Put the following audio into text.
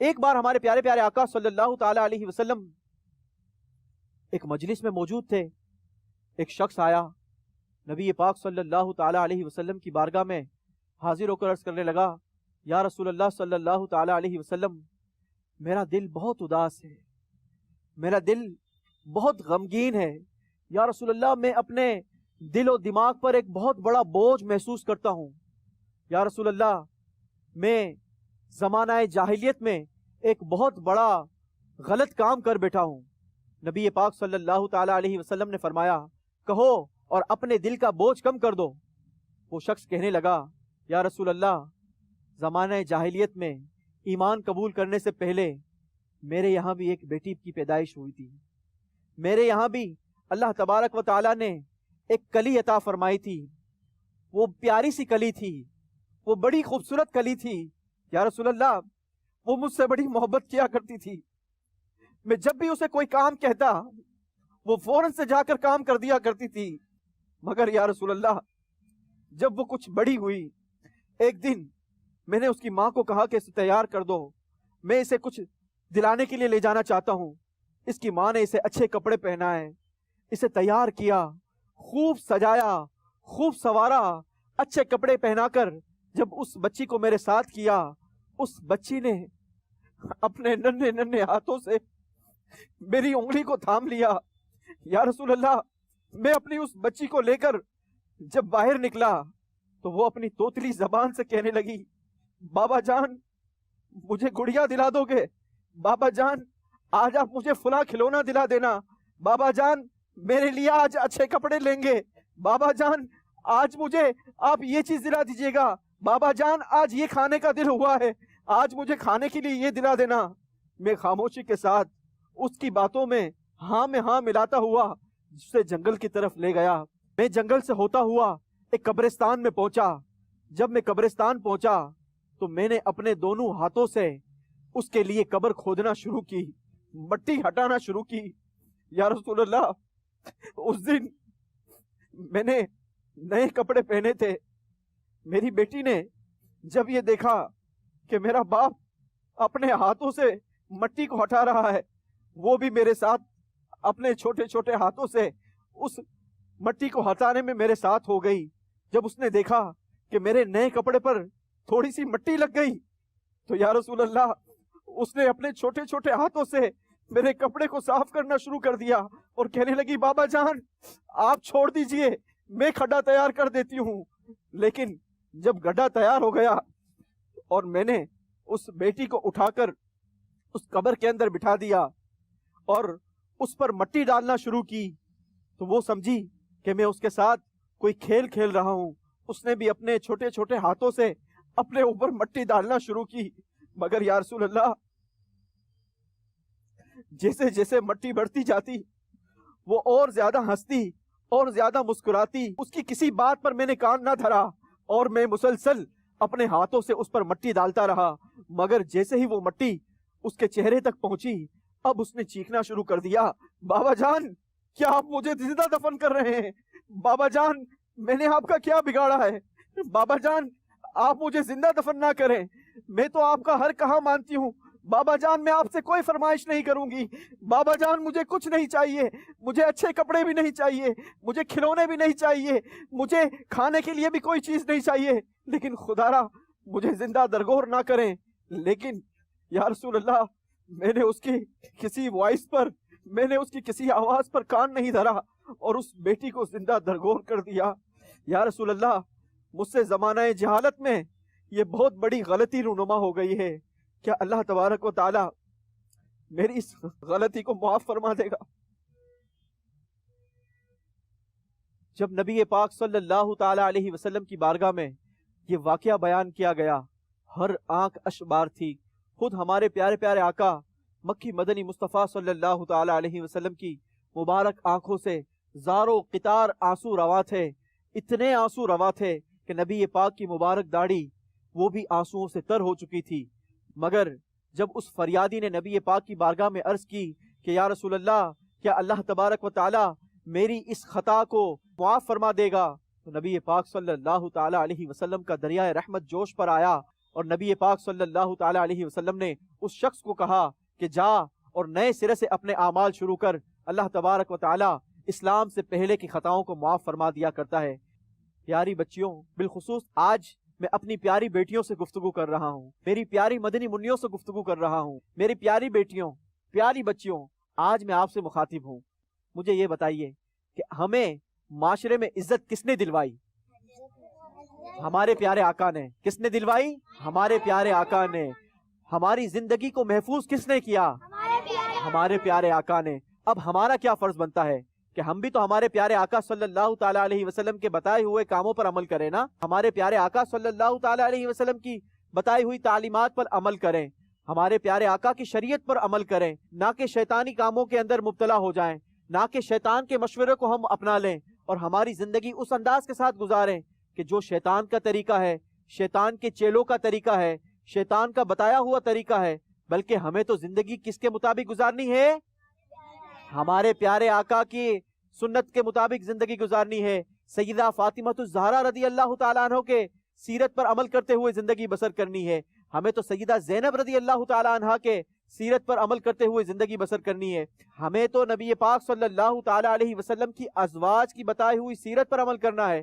ایک بار ہمارے پیارے پیارے آقا صلی اللہ تعالی علیہ وسلم ایک مجلس میں موجود تھے. ایک شخص آیا, نبی پاک صلی اللہ تعالی علیہ وسلم کی بارگاہ میں حاضر ہو کر عرض کرنے لگا, یا رسول اللہ صلی اللہ تعالی علیہ وسلم, میرا دل بہت اداس ہے, میرا دل بہت غمگین ہے. یا رسول اللہ, میں اپنے دل و دماغ پر ایک بہت بڑا بوجھ محسوس کرتا ہوں. یا رسول اللہ, میں زمانہ جاہلیت میں ایک بہت بڑا غلط کام کر بیٹھا ہوں. نبی پاک صلی اللہ تعالی علیہ وسلم نے فرمایا, کہو اور اپنے دل کا بوجھ کم کر دو. وہ شخص کہنے لگا, یا رسول اللہ, زمانہ جاہلیت میں ایمان قبول کرنے سے پہلے میرے یہاں بھی ایک بیٹی کی پیدائش ہوئی تھی. میرے یہاں بھی اللہ تبارک و تعالیٰ نے ایک کلی عطا فرمائی تھی. وہ پیاری سی کلی تھی, وہ بڑی خوبصورت کلی تھی. یا رسول اللہ, وہ مجھ سے بڑی محبت کیا کرتی تھی. میں جب بھی اسے کوئی کام کہتا, وہ فوراً سے جا کر کام کر دیا کرتی تھی. مگر یا رسول اللہ, جب وہ کچھ بڑی ہوئی, ایک دن میں نے اس کی ماں کو کہا کہ اسے تیار کر دو, میں اسے کچھ دلانے کے لیے لے جانا چاہتا ہوں. اس کی ماں نے اسے اچھے کپڑے پہنائے, اسے تیار کیا, خوب سجایا, خوب سوارا, اچھے کپڑے پہنا کر جب اس بچی کو میرے ساتھ کیا, اس بچی نے اپنے ننھے ننھے ہاتھوں سے میری انگلی کو تھام لیا. یا رسول اللہ, میں اپنی اس بچی کو لے کر جب باہر نکلا تو وہ اپنی توتلی زبان سے کہنے لگی, بابا جان, مجھے گڑیا دلا دو گے؟ بابا جان, آج آپ مجھے فلاں کھلونا دلا دینا. بابا جان, میرے لیے آج اچھے کپڑے لیں گے. بابا جان, آج مجھے آپ یہ چیز دلا دیجیے گا. بابا جان, آج یہ کھانے کا دل ہوا ہے, آج مجھے کھانے کے لیے یہ دلا دینا. میں خاموشی کے ساتھ اس کی باتوں میں ہاں ملاتا ہوا اسے جنگل کی طرف لے گیا. میں جنگل سے ہوتا ہوا ایک قبرستان میں پہنچا. جب میں قبرستان پہنچا تو میں نے اپنے دونوں ہاتھوں سے اس کے لیے قبر کھودنا شروع کی, مٹی ہٹانا شروع کی. یا رسول اللہ, اس دن میں نے نئے کپڑے پہنے تھے. میری بیٹی نے جب یہ دیکھا کہ میرا باپ اپنے ہاتھوں سے مٹی کو ہٹا رہا ہے, وہ بھی میرے ساتھ اپنے چھوٹے چھوٹے ہاتھوں سے اس مٹی کو ہٹانے میں میرے ساتھ ہو گئی. جب اس نے دیکھا کہ میرے نئے کپڑے پر تھوڑی سی مٹی لگ گئی تو یا رسول اللہ, اس نے اپنے چھوٹے چھوٹے ہاتھوں سے میرے کپڑے کو صاف کرنا شروع کر دیا اور کہنے لگی, بابا جان, آپ چھوڑ دیجئے, میں کھڈا تیار کر دیتی ہوں. لیکن جب گڈھا تیار ہو گیا اور میں نے اس بیٹی کو اٹھا کر اس قبر کے اندر بٹھا دیا اور اس پر مٹی ڈالنا شروع کی تو وہ سمجھی کہ میں اس کے ساتھ کوئی کھیل کھیل رہا ہوں. اس نے بھی اپنے چھوٹے چھوٹے ہاتھوں سے اپنے اوپر مٹی ڈالنا شروع کی. مگر یا رسول اللہ, جیسے جیسے مٹی بڑھتی جاتی وہ اور زیادہ ہنستی اور زیادہ مسکراتی. اس کی کسی بات پر میں نے کان نہ دھرا اور میں مسلسل اپنے ہاتھوں سے اس پر مٹی ڈالتا رہا. مگر جیسے ہی وہ مٹی اس کے چہرے تک پہنچی, اب اس نے چیخنا شروع کر دیا, بابا جان, کیا آپ مجھے زندہ دفن کر رہے ہیں؟ بابا جان, میں نے آپ کا کیا بگاڑا ہے؟ بابا جان, آپ مجھے زندہ دفن نہ کریں, میں تو آپ کا ہر کہا مانتی ہوں. بابا جان, میں آپ سے کوئی فرمائش نہیں کروں گی. بابا جان, مجھے کچھ نہیں چاہیے, مجھے اچھے کپڑے بھی نہیں چاہیے, مجھے کھلونے بھی نہیں چاہیے, مجھے کھانے کے لیے بھی کوئی چیز نہیں چاہیے, لیکن خدارا مجھے زندہ درگور نہ کریں. لیکن یا رسول اللہ, میں نے اس کی کسی وائس پر, میں نے اس کی کسی آواز پر کان نہیں دھرا اور اس بیٹی کو زندہ درگور کر دیا. یا رسول اللہ, مجھ سے زمانہ جہالت میں یہ بہت بڑی غلطی رونما ہو گئی ہے. کیا اللہ تبارک و تعالی میری اس غلطی کو معاف فرما دے گا؟ جب نبی پاک صلی اللہ تعالی علیہ وسلم کی بارگاہ میں یہ واقعہ بیان کیا گیا, ہر آنکھ اشبار تھی. خود ہمارے پیارے پیارے آقا مکی مدنی مصطفیٰ صلی اللہ تعالی علیہ وسلم کی مبارک آنکھوں سے زاروں قطار آنسو روا تھے. اتنے آنسو روا تھے کہ نبی پاک کی مبارک داڑھی وہ بھی آنسوؤں سے تر ہو چکی تھی. مگر جب اس فریادی نے نبی پاک کی بارگاہ میں عرض کی کہ یا رسول اللہ, کیا اللہ تبارک و تعالی میری اس خطا کو معاف فرما دے گا, تو نبی پاک صلی اللہ تعالی علیہ وسلم کا دریائے رحمت جوش پر آیا اور نبی پاک صلی اللہ تعالی علیہ وسلم نے اس شخص کو کہا کہ جا اور نئے سرے سے اپنے اعمال شروع کر، اللہ تبارک و تعالی اسلام سے پہلے کی خطاؤں کو معاف فرما دیا کرتا ہے۔ پیاری بچیوں، بالخصوص آج میں اپنی پیاری بیٹیوں سے گفتگو کر رہا ہوں، میری پیاری مدنی منیوں سے گفتگو کر رہا ہوں، میری پیاری بیٹیوں، پیاری بچیوں، آج میں آپ سے مخاطب ہوں۔ مجھے یہ بتائیے کہ ہمیں معاشرے میں عزت کس نے دلوائی؟ ہمارے پیارے آقا نے۔ کس نے دلوائی؟ ہمارے پیارے آقا نے۔ ہماری زندگی کو محفوظ کس نے کیا؟ ہمارے پیارے آقا نے۔ اب ہمارا کیا فرض بنتا ہے کہ ہم بھی تو ہمارے پیارے آقا صلی اللہ تعالی علیہ وسلم کے بتائے ہوئے کاموں پر عمل کریں نا، ہمارے پیارے آقا صلی اللہ تعالی علیہ وسلم کی بتائی ہوئی تعلیمات پر عمل کریں، ہمارے پیارے آقا کی شریعت پر عمل کریں، نہ کہ شیطانی کاموں کے اندر مبتلا ہو جائیں، نہ کہ شیطان کے مشورے کو ہم اپنا لیں اور ہماری زندگی اس انداز کے ساتھ گزاریں کہ جو شیطان کا طریقہ ہے، شیطان کے چیلوں کا طریقہ ہے، شیطان کا بتایا ہوا طریقہ ہے، بلکہ ہمیں تو زندگی کس کے مطابق گزارنی ہے؟ ہمارے پیارے آقا کی سنت کے مطابق زندگی گزارنی ہے۔ سیدہ فاطمہ الزہرا رضی اللہ تعالیٰ عنہ کے سیرت پر عمل کرتے ہوئے زندگی بسر کرنی ہے۔ ہمیں تو سیدہ زینب رضی اللہ تعالیٰ عنہ کے سیرت پر عمل کرتے ہوئے زندگی بسر کرنی ہے۔ ہمیں تو نبی پاک صلی اللہ تعالیٰ علیہ وسلم کی ازواج کی بتائی ہوئی سیرت پر عمل کرنا ہے۔